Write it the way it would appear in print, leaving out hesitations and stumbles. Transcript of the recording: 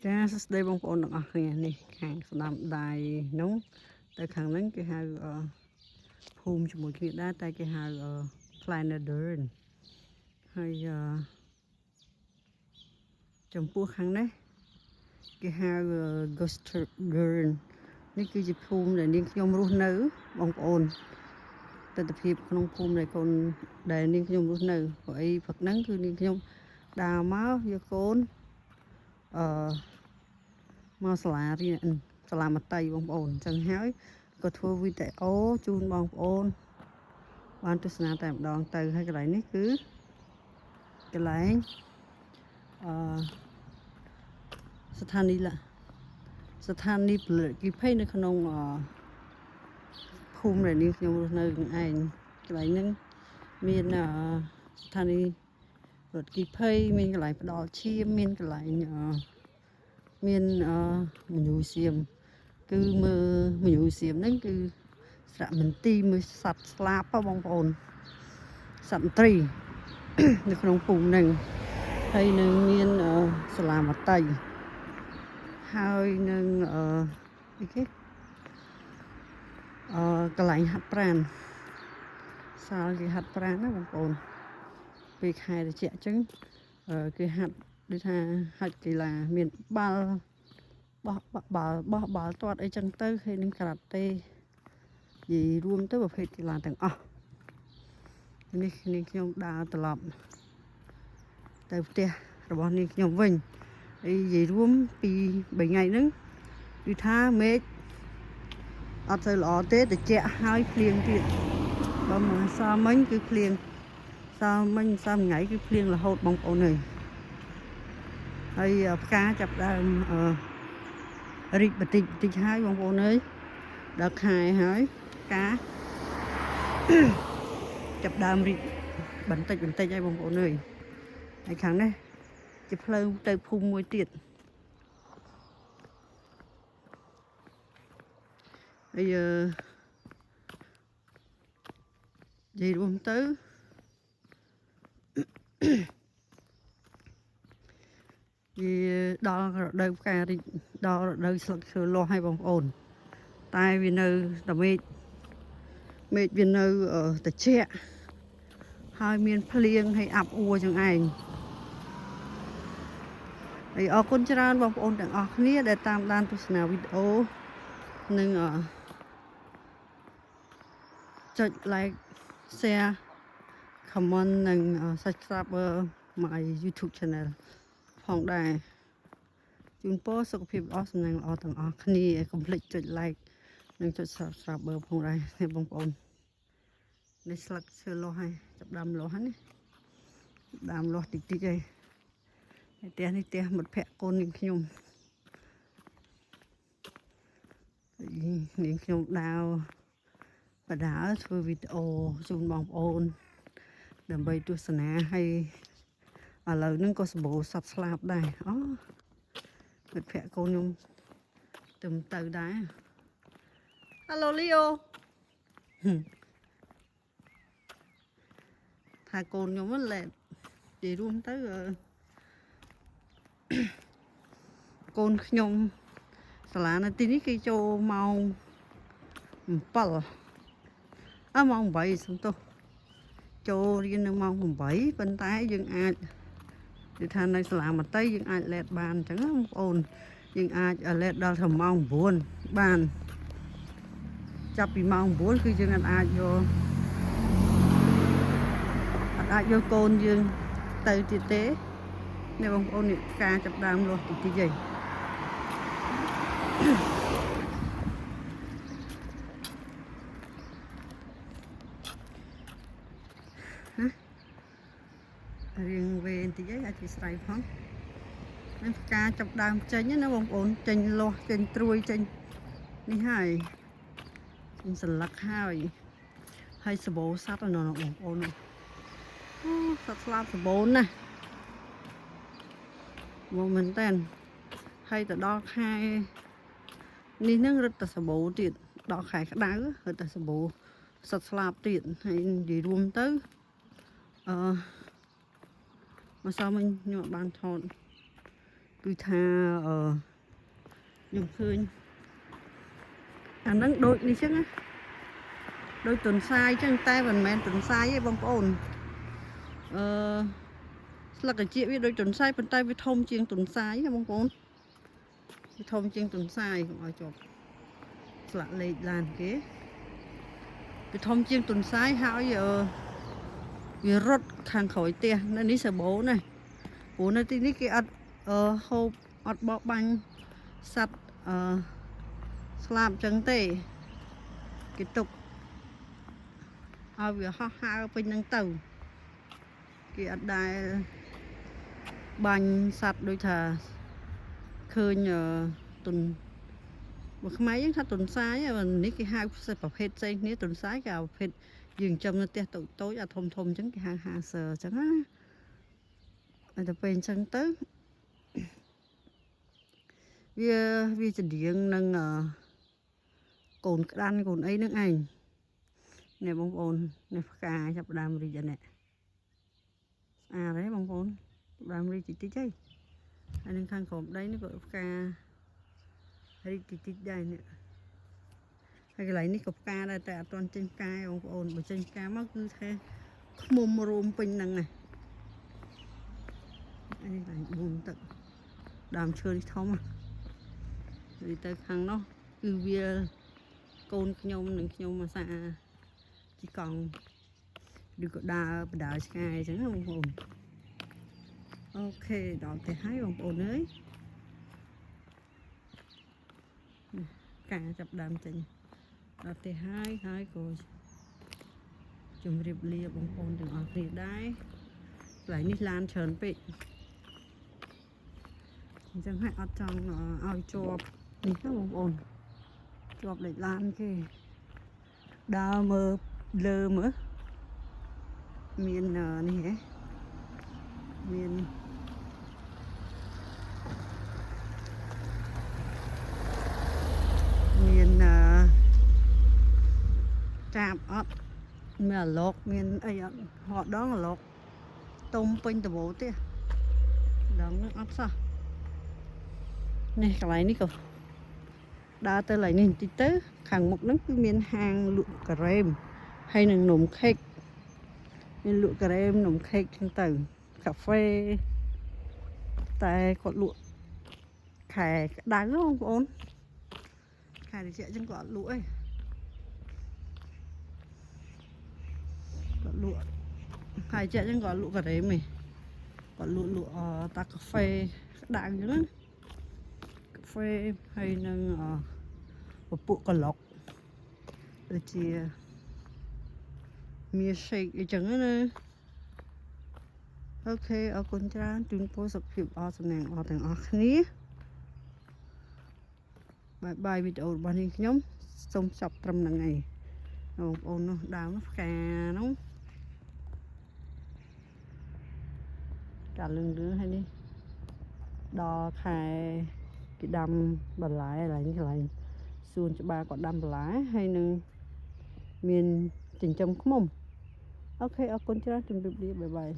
ចាសស្ដីបងប្អូនទាំងអស់គ្នានេះខាងស្ដាំដៃនោះទៅខាងហ្នឹងគេហៅភូមិជាមួយគ្នាដែរតែគេហៅPlanadern ហើយចំពោះខាងនេះគេហៅ Gostgern នេះគឺជាភូមិដែលនាងខ្ញុំរស់នៅបងប្អូនទស្សនវិជ្ជាក្នុងភូមិដែលនាងខ្ញុំរស់នៅព្រោះអីព្រឹកហ្នឹងគឺនាងខ្ញុំដើរមកយកកូនមកសាលារៀនសាលាមត្តេយ្យបងប្អូនអញ្ចឹងហើយក៏ធ្វើវីដេអូជូនបងប្អូនបានទស្សនាតែម្ដងទៅហើយកន្លែងនេះគឺកន្លែងស្ថានីយ៍ផលិតគីភ័យនៅក្នុងភូមិដែលនាងខ្ញុំរស់នៅនឹងឯងកន្លែងហ្នឹងមានស្ថានីយ៍ផលិតគីភ័យមានកន្លែងផ្ដល់ឈាមមានកន្លែងមានមនុស្សសៀមគឺមើលមនុស្សសៀមហ្នឹងគឺស្រៈមន្ទីរមើលសត្វស្លាបបងប្អូនសត្វមន្ត្រីនៅក្នុងភូមិហ្នឹងហើយនឹងមានសាលាមត្តេយ្យហើយនឹងអីគេកន្លែងហាត់ប្រាណសាលគេហាត់ប្រាណណាបងប្អូនពេលខែត្រជាក់អញ្ចឹងគេហាត់ដូចថាហាត់កីឡាមានបាល់បោះបាល់ទាត់អីចឹងទៅហើយនឹងការ៉ាតេនិយាយរួមទៅប្រភេទកីឡាទាំងអស់នេះនាងខ្ញុំដើរត្រឡប់ទៅផ្ទះរបស់នាងខ្ញុំវិញហើយនិយាយរួមពី3ថ្ងៃហ្នឹងគឺថាមេឃអត់ទៅល្អទេត្រជាក់ហើយភ្លៀងទៀតបើមកសល់មិញគឺភ្លៀងសល់ថ្ងៃគឺភ្លៀងរហូតបងប្អូនហើយផ្កាចាប់ដើមរីកបន្តិចហើយបងប្អូនដល់ខែហើយផ្កាចាប់ដើមរីកបន្តិចហើយបងប្អូនហើយខាងនេះជាផ្លូវទៅភូមិមួយទៀតហើយនិយាយរួមទៅវាដល់រដូវផ្ការីកដល់រដូវស្លឹកឈើលាស់ហើយបងប្អូនតែវានៅតែមេឃវានៅត្រជាក់ហើយមានភ្លៀងហើយអាប់អួរចឹងឯងហើយអរគុណច្រើនបងប្អូនទាំងអស់គ្នាដែលតាមដានទស្សនាវីដេអូនិងចុច like share comment និង subscribe my YouTube channel ផងដែរជូនពរសុខភាពល្អសំណាងល្អទាំងអស់គ្នាកុំភ្លេចចុច like និងចុច subscribe ផងដែរបងប្អូននេះស្លឹកឈើលាស់ហើយចាប់ដើមលាស់ហើយនេះដើមលាស់តិចហើយផ្ទះនេះផ្ទះមិត្តភក្តិកូននាងខ្ញុំដើរបដាធ្វើវីដេអូជូនបងប្អូនដើម្បីទស្សនាហើយឥឡូវហ្នឹងក៏សម្បូរសត្វស្លាបដែរអូមិត្តភក្តិកូនខ្ញុំទៅដែរ Hello Leo ថាកូនខ្ញុំលែនិយាយរួមទៅកូនខ្ញុំសាលានៅទីនេះគេចូលម៉ោង7ម៉ោង8សំទោសចូលរៀននៅម៉ោង8ប៉ុន្តែយើងអាចនិយាយថានៅសាលាមត្តេយ្យយើងអាចលេតបានអញ្ចឹងបងប្អូនយើងអាចលេតដល់ទៅម៉ោង9បានចាប់ពីម៉ោង9គឺយើងអាចយកកូនយើងទៅទៀតទេនេះបងប្អូននេះការចាប់ដើមលាស់តិចហើយរៀងវែងតិចហើយអាចស្រាយផងនេះផ្កាចាប់ដើមចេញណាបងប្អូនចេញលាស់ចេញត្រួយចេញនេះហើយចេញសន្លឹកហើយសបោសត្វណាបងប្អូនអូសត្វស្លាបសបោណាស់មកមែនតើហើយទៅដល់ខែនេះនឹងរត់តែសបោទៀតដល់ខែក្តៅរត់តែសបោសត្វស្លាបទៀតហើយនិយាយរួមទៅម្សិលមិញខ្ញុំបានថត គឺថាខ្ញុំឃើញអាហ្នឹងដូចនេះចឹងណាដូចទុនសាយចឹងតែមិនមែនទុនសាយទេបងប្អូនស្លឹកត្រចៀកវាដូចទុនសាយប៉ុន្តែវាធំជាងទុនសាយណាបងប្អូនវាធំជាងទុនសាយកុំឲ្យជាប់ស្លាកលេខឡានគេវាធំជាងទុនសាយហើយវារត់ខាងក្រោយផ្ទះនៅនេះសាបូណាព្រោះនៅទីនេះគេអត់ហូបអត់បបបាញ់សត្វស្លាប់ចឹងទេគេទុកឲ្យវាហោះហើរពេញហ្នឹងទៅគេអត់ដែលបាញ់សត្វដូចថាឃើញទុនបើខ្មែរយើងថាទុនសាយនេះគេហៅប្រភេទផ្សេងគ្នាទុនសាយគេហៅប្រភេទយើងចំនៅផ្ទះតូចតូចអាធំធំអញ្ចឹងគេហៅហាសឺអញ្ចឹងណាតែទៅពេលអញ្ចឹងទៅវាច្រៀងនឹងកូនក្តាន់កូនអីហ្នឹងឯងនេះបងប្អូននេះផ្កាចាប់ដើមរីកអានេះស្អាតទេបងប្អូនដើមរីកតិចតិចហើយហើយនឹងខាងក្រោមដីនេះក៏ផ្ការីកតិចតិចដែរនេះហើយកន្លែងនេះក៏ផ្កាដែរតែអត់ទាន់ចេញផ្កាបងប្អូនបើចេញផ្កាមកគឺថាខ្មុំរួមពេញហ្នឹងណានេះកន្លែងបួនទឹកដើមឈើនេះធំនេះទៅខាងនោះគឺវាកូនខ្ញុំនិងខ្ញុំអាសាជីកង់ឬក៏ដើរបដើឆ្ងាយអញ្ចឹងណាបងប្អូនអូខេដល់ទៅហើយបងប្អូនអើយការចាប់ដើមចេញដល់ទៅហើយក៏ជម្រាបលាបងប្អូនទាំងអស់គ្នាដែរកន្លែងនេះឡានច្រើនពេកអញ្ចឹងហើយអត់ចង់ឲ្យជាប់នេះណាបងប្អូនជាប់លេខឡានគេដើរមើលលើមើលមាននេះហ៎មានចាបអត់មានអាឡុកមានអីអត់ហត់ដងអាឡុកទុំពេញដបោទេដងនឹងអត់សោះនេះកន្លែងនេះក៏ដើរទៅកន្លែងនេះបន្តិចទៅខាងមុខហ្នឹងគឺមានហាងលក់ការ៉េមហើយនឹងនំខេកមានលក់ការ៉េមនំខេកហ្នឹងទៅកាហ្វេតែគាត់លក់ខែក្តៅបងប្អូនខែត្រជាក់ចឹងគាត់អត់លក់អីគាត់លក់ខែត្រជាក់ចឹងគាត់លក់ការ៉េមឯងគាត់លក់តាកាហ្វេក្តៅចឹងណាកាហ្វេហើយនឹងពពួកក្លុកដូចជាមាន shake អីចឹងណាអូខេអរគុណច្រើនជូនពរសុខភាពល្អសំណាងល្អទាំងអស់គ្នាបាយវីដេអូរបស់នេះខ្ញុំសូមចប់ត្រឹមហ្នឹងឯងបងប្អូននោះដើមផ្កានោះកាលលឿងហើយនេះដល់ខែគេដាំបន្លែកន្លែងសួនច្បារគាត់ដាំបន្លែហើយនឹងមានចិញ្ចឹមឃ្មុំអូខេអរគុណច្រើនជម្រាបលាបាយបាយ